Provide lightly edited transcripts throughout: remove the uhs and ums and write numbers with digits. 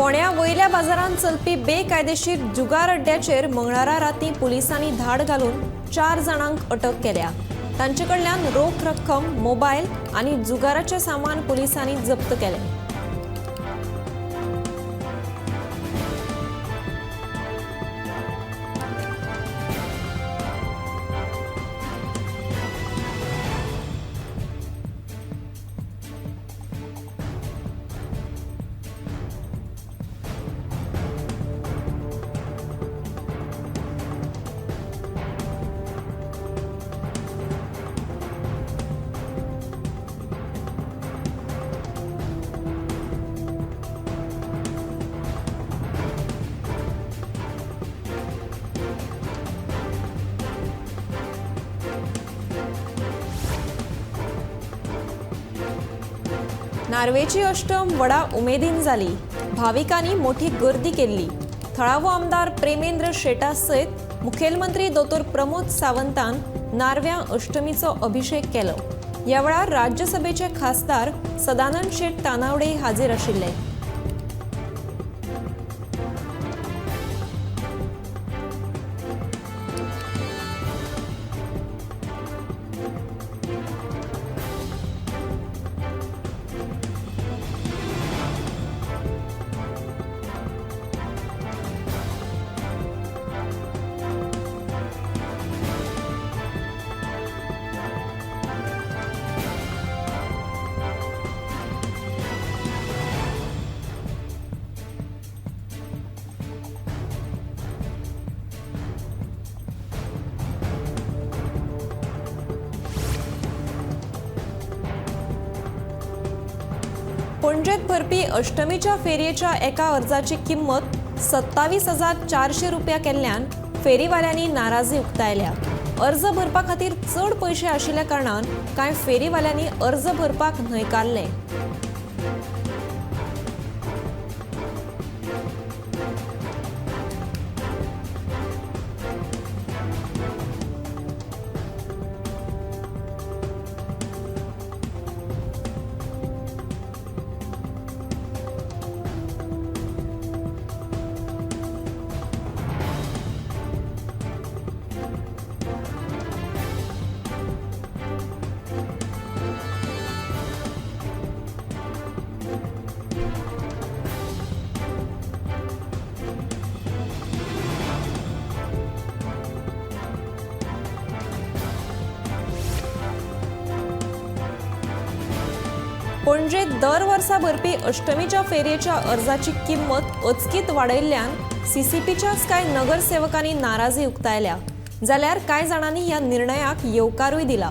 फोंड्या वयल्या बाजारांत चलपी बेकायदेशीर जुगार अड्ड्याचेर मंगळारा रातीं पुलिसांनी धाड घालून 4 जाणांक अटक केल्या। तांचे कडल्यान रोख रक्कम, मोबायल आनी जुगाराचें सामान पुलिसांनी जप्त केलें। नार्वेची अष्टम व्हडा उमेदीन जाली। भाविकांनी मोठी गर्दी केल्ली। थळावो आमदार प्रेमेंद्र शेटा सयत मुखेलमंत्री दोतोर प्रमोद सावंतान नार्व्या अष्टमीचो अभिषेक केलो। ह्या वेळार राज्यसभेचे खासदार सदानंद शेट तानावडे हाजीर आशिल्ले। पणजेत भरपी अष्टमीच्या फेरयेच्या एका अर्जाची किंमत 27,400 रुपया केल्ल्यान फेरीवाल्यांनी नाराजी उक्तायल्या। अर्ज भरपा खातीर चड पयशे आशिल्ल्या कारणान कांय फेरीवाल्यांनी अर्ज भरपाक न्हयकारले। पणजेत दर वर्सा भरपी अष्टमीच्या फेरयेच्या अर्जाची किंमत अचकीत वाडयल्ल्यान सीसीपीच्याच कांय नगरसेवकांनी नाराजी उक्तायल्या। जाल्यार कांय जाणांनी ह्या निर्णयाक येवकारूय दिला।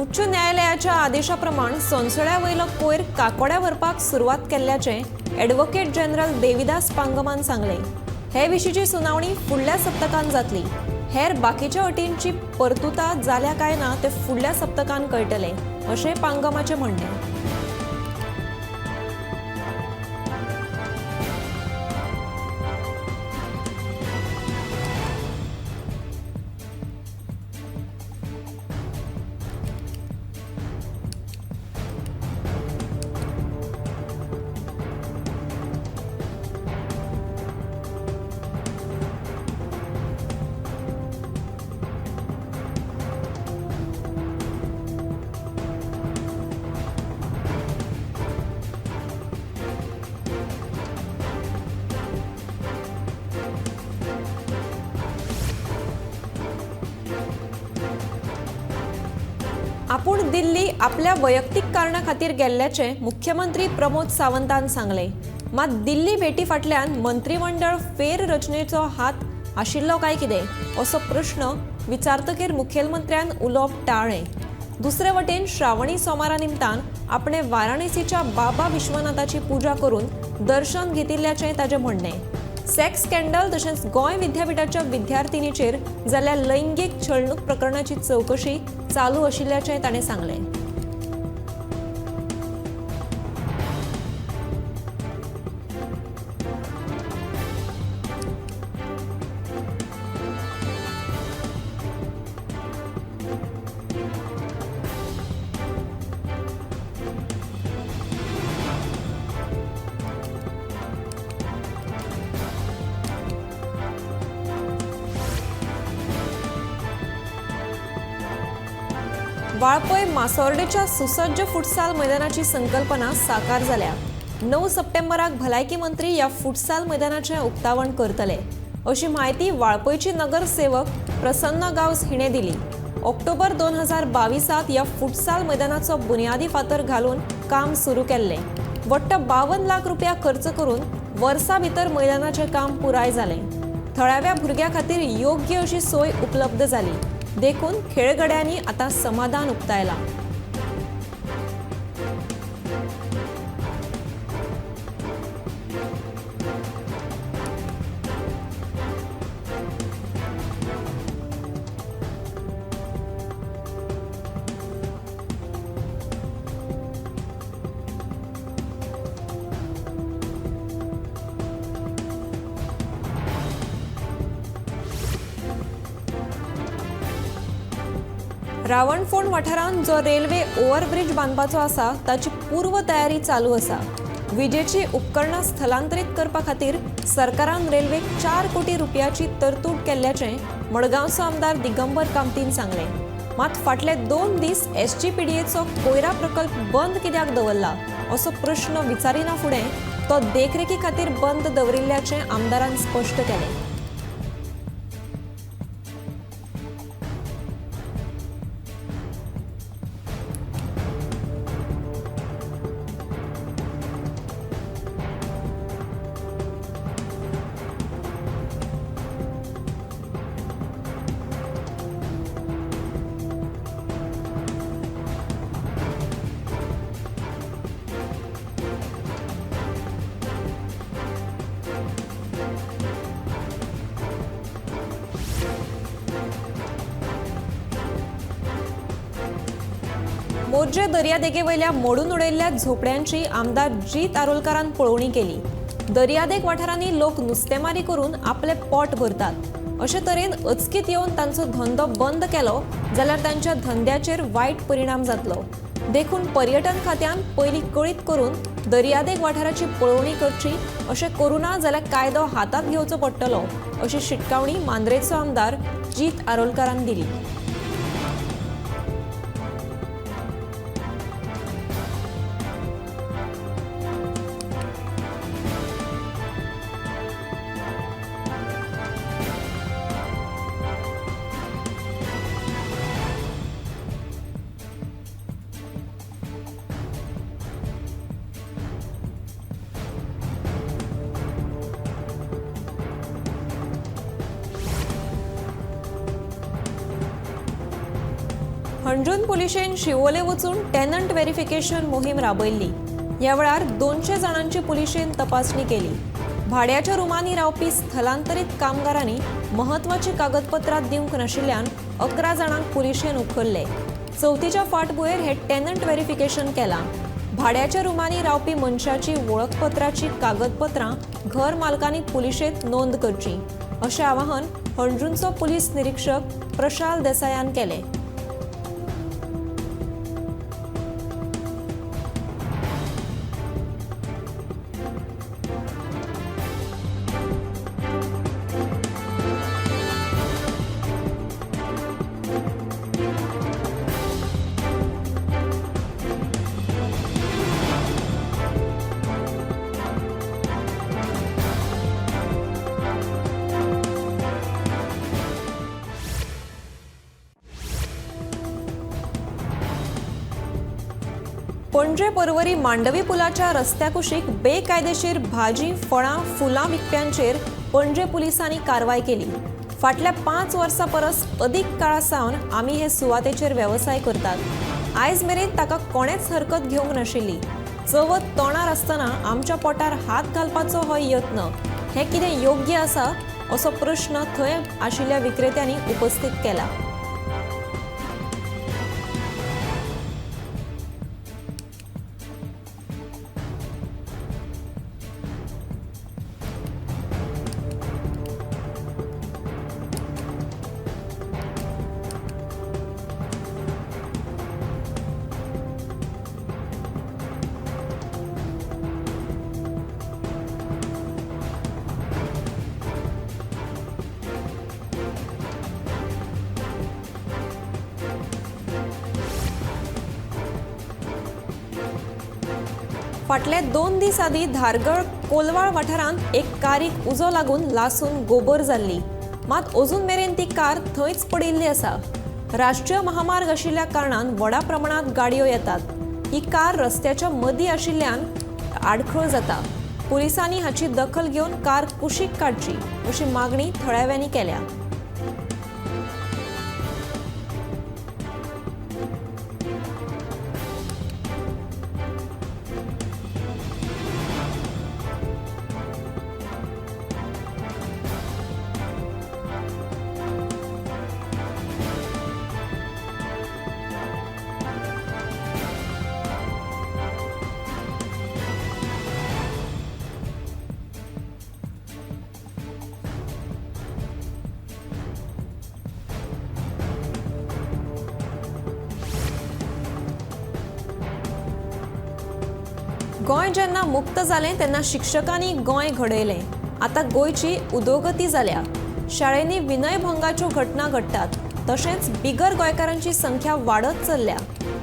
उच्च न्यायालयाच्या आदेशाप्रमाण सोंसळ्या वयलो कोयर काकोड्या व्हरपाक सुरवात केल्ल्याचें ॲडव्होकेट जनरल देविदास पांगमान सांगले। हे विशींची सुनावणी फुडल्या सप्तकांत जातली। हेर बाकीच्या अटींची परतुता जाल्या काय ना ते फुडल्या सप्तकांत कळटले, अशें पांगमाचें म्हणणें। दिल्ली आपल्या वैयक्तिक कारणा खातीर गेल्ल्याचे मुख्यमंत्री प्रमोद सावंतान सांगले. मात दिल्ली भेटी फाटल्यान मंत्रिमंडळ फेर रचनेचो हात आशिल्लो काय कितें असो प्रश्न विचारतकीर मुखेलमंत्र्यान उलोवप टाळ्ळें. दुसरे वटेन श्रावणी सोमारा निमतान आपणे वाराणसीच्या बाबा विश्वनाथाची पुजा करून दर्शन घेतिल्ल्याचें ताचें म्हणणें. सेक्स स्कॅन्डल तशेंच गोंय विद्यापीठाच्या विद्यार्थिनीचेर जाल्ल्या लैंगीक छळणूक प्रकरणाची चवकशी चालू आशिल्ल्याचें ताणें सांगलें. वाळपय मासोर्डेच्या सुसज्ज फुटसाल मैदानाची संकल्पना साकार जाल्या. 9 सप्टेंबराक भलायकी मंत्री ह्या फुटसाल मैदानाचें उक्तावण करतले अशी माहिती वाळपयची नगरसेवक प्रसन्न गावस हिणें दिली. ऑक्टोबर 2022 ह्या फुटसाल मैदानाचो बुनयादी फातर घालून काम सुरू केल्लें. वट्ट 52 लाख रुपया खर्च करून वर्सा भितर मैदानाचें काम पुराय जालें. थळाव्या भुरग्यां खातीर योग्य अशी सोय उपलब्ध जाली. देखून खेळगड्यांनी आता समाधान उक्तायला. रावणफोंड वाठारांत जो रेल्वे ओव्हरब्रिज बांदपाचो आसा ताची पूर्व तयारी चालू आसा. विजेची उपकरणां स्थलांतरीत करपा खातीर सरकारान रेल्वेक 4 कोटी रुपयाची तरतूद केल्ल्याचें मडगांवचो आमदार दिगंबर कामतीन सांगलें. मात फाटले 2 दीस SGPDAचो कोयरा प्रकल्प बंद कित्याक दवरला असो प्रश्न विचारिना फुडें तो देखरेखी खातीर बंद दवरिल्ल्याचें आमदारान स्पश्ट केलें. मोर्जे दर्यादेगे वयल्या मोडून उडयल्ल्या झोपड्यांची आमदार जीत आरोलकारान पळोवणी केली. दर्यादेग वाठारांनी लोक नुस्तेमारी करून आपले पोट भरतात. अशे तरेन अचकीत येवन तांचो धंदो बंद केलो जाल्यार तांच्या धंद्याचेर वायट परिणाम जातलो. देखून पर्यटन खात्यान पयलीं कळीत करून दर्यादेग वाठाराची पळोवणी करची. अशें करूं ना जाल्यार कायदो हातांत घेवचो पडटलो अशी शिटकावणी मांद्रेचो आमदार जीत आरोलकारान दिली. हणजून पुलिशेन शिवोले वचून टेनंट व्हेरिफिकेशन मोहीम राबयल्ली. ह्या वेळार 200 जाणांची पुलिशेन तपासणी केली. भाड्याच्या रुमांनी रावपी स्थलांतरीत कामगारांनी महत्वाची कागदपत्रां दिवंक नाशिल्ल्यान 11 जाणांक पुलिशेन उखल्ले. चवथीच्या फाटभुंयेर हे टेनंट व्हेरिफिकेशन केलां. भाड्याच्या रुमांनी रावपी मनशाची वळखपत्राची कागदपत्रां घर मालकांनी पुलिशेंत नोंद करची अशें आवाहन हणजूंचो पुलीस निरीक्षक प्रशाल देसायान केलें. पणजे पर्वरी मांडवी पुलाच्या रस्त्या कुशीक बेकायदेशीर भाजी फळां फुलां विकप्यांचेर पणजे पुलिसांनी कारवाय केली. फाटल्या 5 वर्सां परस अदीक काळा सावन आमी हे सुवातेचेर वेवसाय करतात. आयज मेरेन ताका कोणेच हरकत घेवंक नाशिल्ली. चवथ तोंडार आसतना आमच्या पोटार हात घालपाचो हो यत्न हे कितें योग्य आसा असो प्रश्न थंय आशिल्ल्या विक्रेत्यांनी उपस्थित केला. फाटले 2 दीस आदी धारगळ कोलवाळ वाठारांत एक कारीक उजो लागून लासून गोबर जाल्ली. मात अजून मेरेन ती कार थंयच पडिल्ली आसा. राष्ट्रीय महामार्ग आशिल्ल्या कारणान व्हडा प्रमाणात गाडयो येतात. ही कार रस्त्याच्या मदीं आशिल्ल्यान आडखळ जाता. पुलिसांनी हाची दखल घेवन कार कुशीक काडची अशी मागणी थळाव्यांनी केल्या. गोंय जेन्ना मुक्त जालें तेन्ना शिक्षकांनी गोंय घडयलें. आतां गोंयची उदोगती जाल्या. शाळेंनी विनयभंगाच्यो घटना घडटात. तशेंच बिगर गोंयकारांची संख्या वाडत चल्ल्या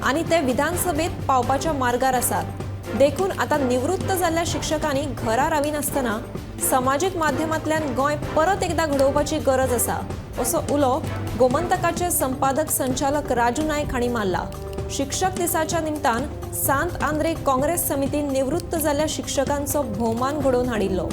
आनी ते विधानसभेत पावपाच्या मार्गार आसात. देखून आतां निवृत्त जाल्ल्या शिक्षकांनी घरा राविनासतना समाजीक माध्यमांतल्यान गोंय परत एकदा घडोवपाची गरज आसा असो उलो गोमंतकाचे संपादक संचालक राजू नायक हांणी मारला. शिक्षक दिसाच्या निमतान सांत आंद्रे काँग्रेस समितीन निवृत्त जाल्ल्या शिक्षकांचो भोवमान घडोवन हाडिल्लो.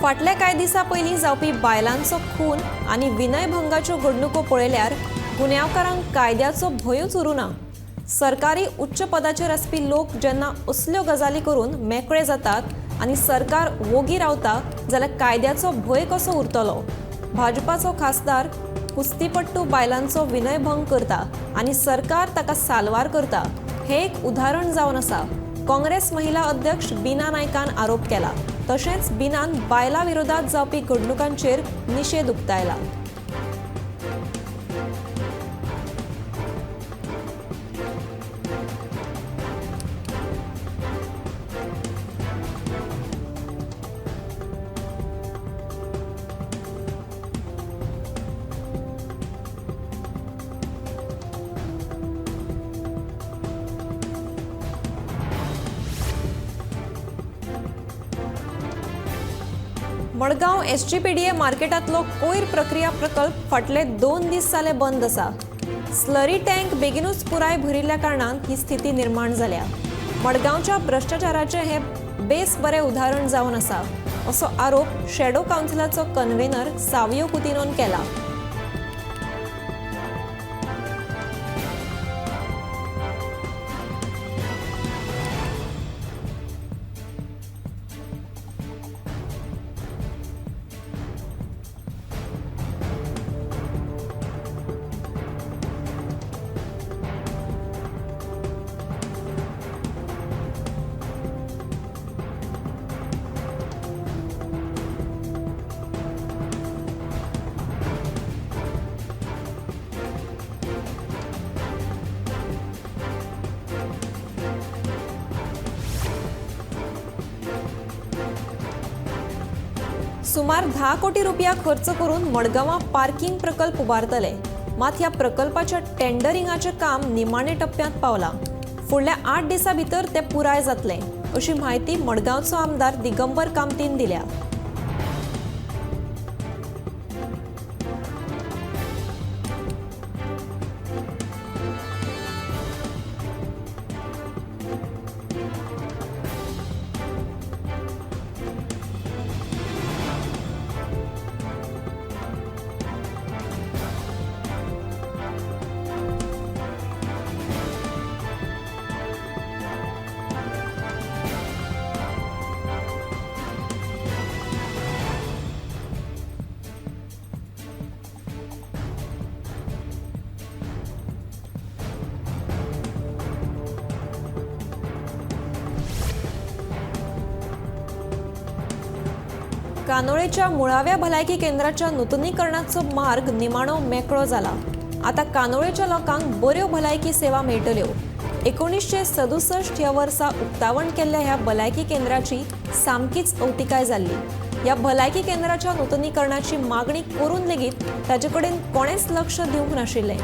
फाटल्या कांय दिसां पयलीं जावपी बायलांचो खून आनी विनयभंगाच्यो घडणुको पळयल्यार गुन्यांवकारांक कायद्याचो भंयूच उरूना. सरकारी उच्च पदाचेर आसपी लोक जेन्ना असल्यो गजाली करून मेकळे जातात आनी सरकार वोगी रावता जाल्यार कायद्याचो भंय कसो उरतलो. भाजपाचो खासदार कुस्तीपट्टू बायलांचो विनयभंग करता आनी सरकार ताका साल्वार करता हें एक उदाहरण जावन आसा. काँग्रेस महिला अध्यक्ष बीना नायकान आरोप केला. तशेंच बिनान बायलां विरोधात जावपी घडणुकांचेर निशेध उक्तायला. मडगांव एसजीपीडीए मार्केटांतलो कोयर प्रक्रिया प्रकल्प फाटले 2 दीस जाले बंद आसा. स्लरी टँक बेगीनूच पुराय भरिल्ल्या कारणान ही स्थिती निर्माण जाल्या. मडगांवच्या भ्रष्टाचाराचे हे बेस बरें उदाहरण जावन आसा असो आरोप शॅडो कावन्सिलाचो कन्व्हेनर सावियो कुतिनोन केला. सुमार 10 कोटी रुपया खर्च करून मडगांवां पार्किंग प्रकल्प उबारतले. मात ह्या प्रकल्पाच्या टेंडरिंगाचे काम निमाणे टप्प्यात पावला. फुडल्या 8 दिसां भितर ते पुराय जातले, अशी माहिती मडगांवचो आमदार दिगंबर कामतीन दिल्या. कानोळेच्या मुळाव्या भलायकी केंद्राच्या नूतनीकरणाचो मार्ग निमाणो मेकळो जाला. आता कानोळेच्या लोकांक बऱ्यो भलायकी सेवा मेळटल्यो. 1967 ह्या वर्सा उक्तावण केल्ल्या ह्या भलायकी केंद्राची सामकीच अवतिकाय जाल्ली. ह्या भलायकी केंद्राच्या नूतनीकरणाची मागणी करून लेगीत ताचे कडेन कोणेच लक्ष दिवंक नाशिल्लें.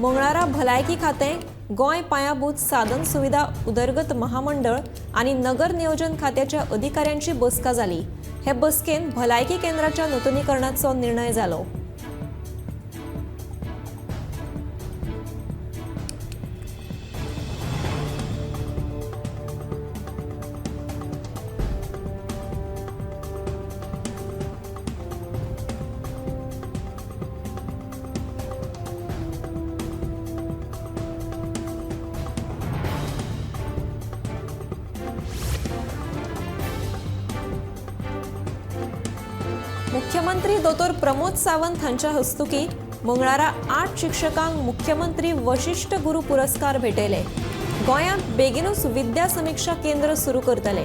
मंगळारा भलायकी खातें, गोंय पायाभूत साधन सुविधा उदरगत महामंडळ आनी नगर नियोजन खात्याच्या अधिकाऱ्यांची बसका जाली. हे बसकेन भलायकी केंद्राच्या नूतनीकरणाचो निर्णय जालो. मुख्यमंत्री दोतोर प्रमोद सावंत हांच्या हस्तुकी मंगळारा 8 शिक्षकांक मुख्यमंत्री वशिष्ठ गुरू पुरस्कार भेटयले. गोंयांत बेगीनूच विद्या समीक्षा केंद्र सुरू करतले.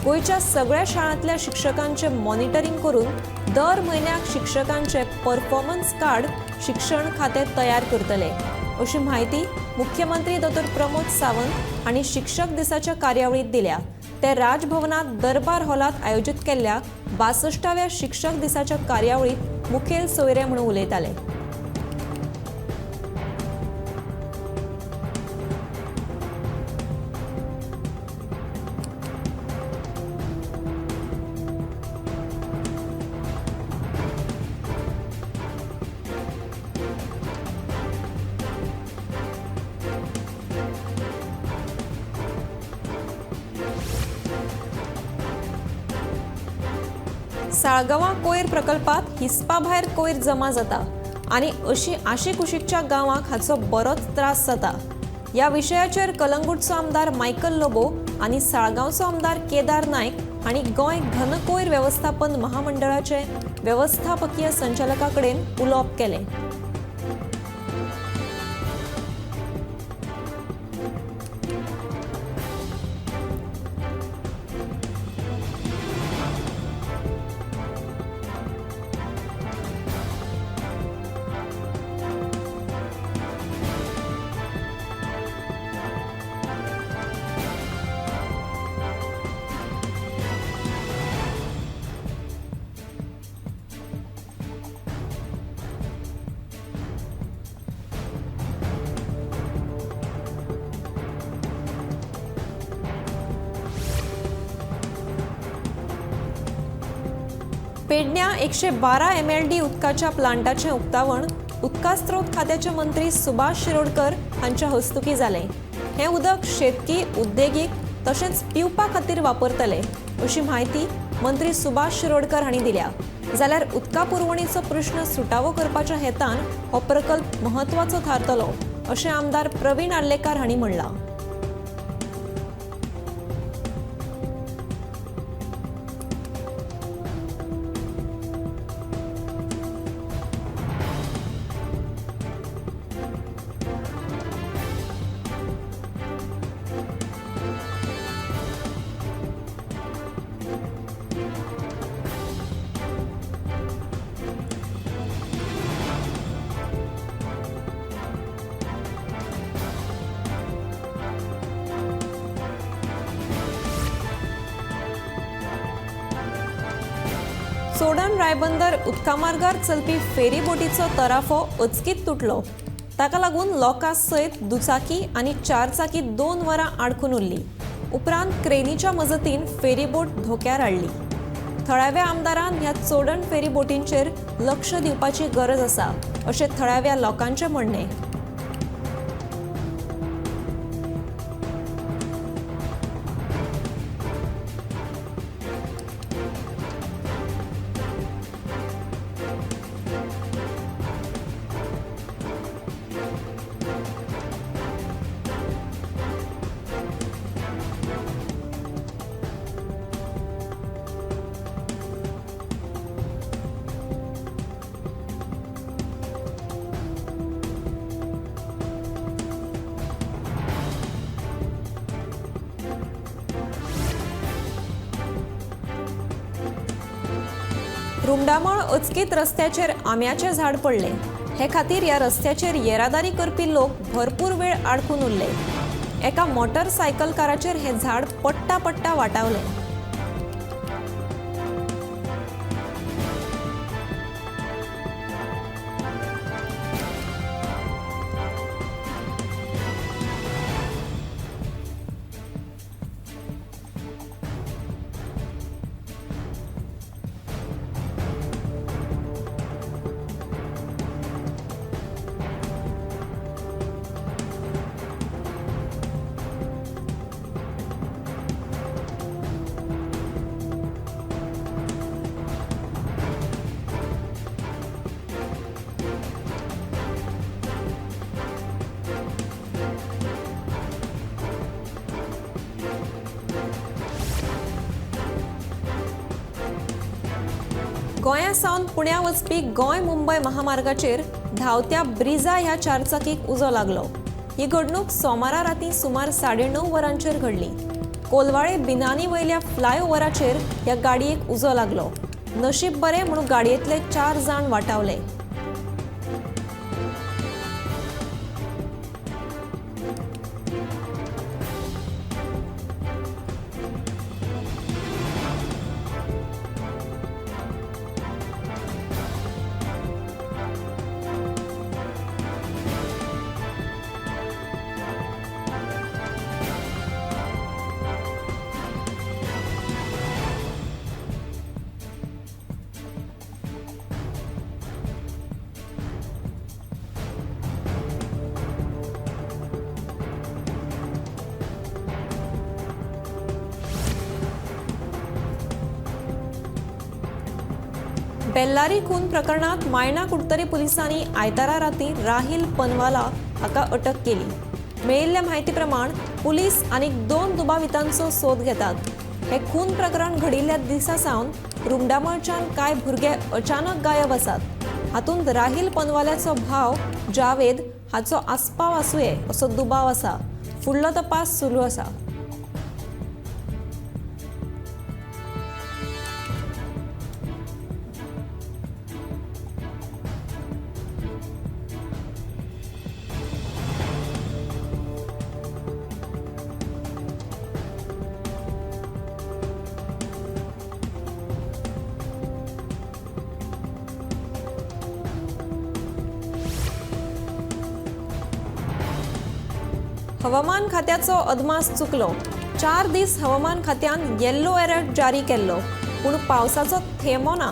गोंयच्या सगळ्या शाळांतल्या शिक्षकांचे मॉनिटरिंग करून दर म्हयन्याक शिक्षकांचे परफॉर्मन्स कार्ड शिक्षण खाते तयार करतले, अशी माहिती मुख्यमंत्री दोतोर प्रमोद सावंत हांणी शिक्षक दिसाच्या कार्यावळीत दिल्या. ते राजभवनात दरबार हॉलात आयोजित केल्ल्या 62व्या शिक्षक दिसाच्या कार्यावळीत मुखेल सोयरे म्हणून उलयताले. साळगांवां कोयर प्रकल्पात हिस्पा भायर कोयर जमा जाता आनी अशी आशी कुशीकच्या गांवांक हाचो बरोच त्रास जाता. ह्या विशयाचेर कलंगूटचो आमदार मायकल लोबो आनी साळगांवचो आमदार केदार नायक हांणी गोंय घन कोयर वेवस्थापन महामंडळाचे वेवस्थापकीय संचालका कडेन उलोवप केलें. पेडण्यां 112 MLD उदकाच्या प्लांटाचें उक्तावण उदका स्त्रोत खात्याचे मंत्री सुभाष शिरोडकर हांच्या हस्तुकी जालें. हें उदक शेतकी, उद्देगीक तशेंच पिवपा खातीर वापरतले, अशी माहिती मंत्री सुभाष शिरोडकर हांणी दिल्या. जाल्यार उदका पुरवणीचो प्रश्न सुटावो करपाच्या हेतान हो प्रकल्प म्हत्वाचो थारतलो, अशें आमदार प्रवीण आर्लेकार हांणी म्हणलां. चोडण रायबंदर उदका मार्गार चलपी फेरी बोटीचो तराफो अचकीत तुटलो। ताका लागून लोकां सयत दुचाकी आनी चारचाकी 2 वरां आडकून उरली। उपरांत क्रेनीच्या मजतीन फेरी बोट धोक्यार हाडली। थळाव्या आमदारान ह्या चोडण फेरी बोटींचेर लक्ष दिवपाची गरज आसा अशें थळाव्या लोकांचें म्हणणें। रुमडामळ अचकीत रस्त्याचेर आंब्याचें झाड पडले। हे खातीर ह्या रस्त्याचेर येरादारी करपी लोक भरपूर वेळ आडकून उरले। एका मोटरसायकलकाराचेर हे झाड पडटा वाटावले। गोंयासावन पुण्या वचपी गोंय मुंबय महामार्गाचेर धांवत्या ब्रिझा ह्या चारचाकीक उजो लागलो। ही घडणूक सोमारा रातीं सुमार 9:30 वरांचेर घडली। कोलवाळे बिनानी वयल्या फ्लायओव्हराचेर ह्या गाडयेक उजो लागलो। नशीब बरें म्हणून गाडयेंतले 4 जाण वाटावले। बेल्लारी खून प्रकरणात मायणा कुडतरी पुलिसांनी आयतारा रातीं राहिल पनवाला हाका अटक केली। मेळिल्ल्या म्हायती प्रमाण पुलीस आनीक 2 दुबावितांचो सोद घेतात। हे खून प्रकरण घडिल्ल्या दिसा सावन रुमडामळच्यान कांय भुरगे अचानक गायब आसात। हातूंत राहिल पनवाल्याचो भाव जावेद हाचो आस्पाव आसूये असो दुबाव आसा। फुडलो तपास सुरू आसा। हवामान खात्याचो अदमास चुकलो। 4 दीस हवामान खात्यान येल्लो अलर्ट जारी केल्लो, पूण पावसाचो थेंबो ना।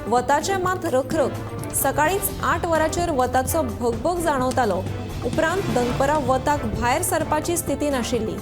वताचे मात रखरख। सकाळीच 8 वरांचेर वताचो भगभग जाणवतालो। उपरांत दनपरां वताक भायर सरपाची स्थिती नाशिल्ली।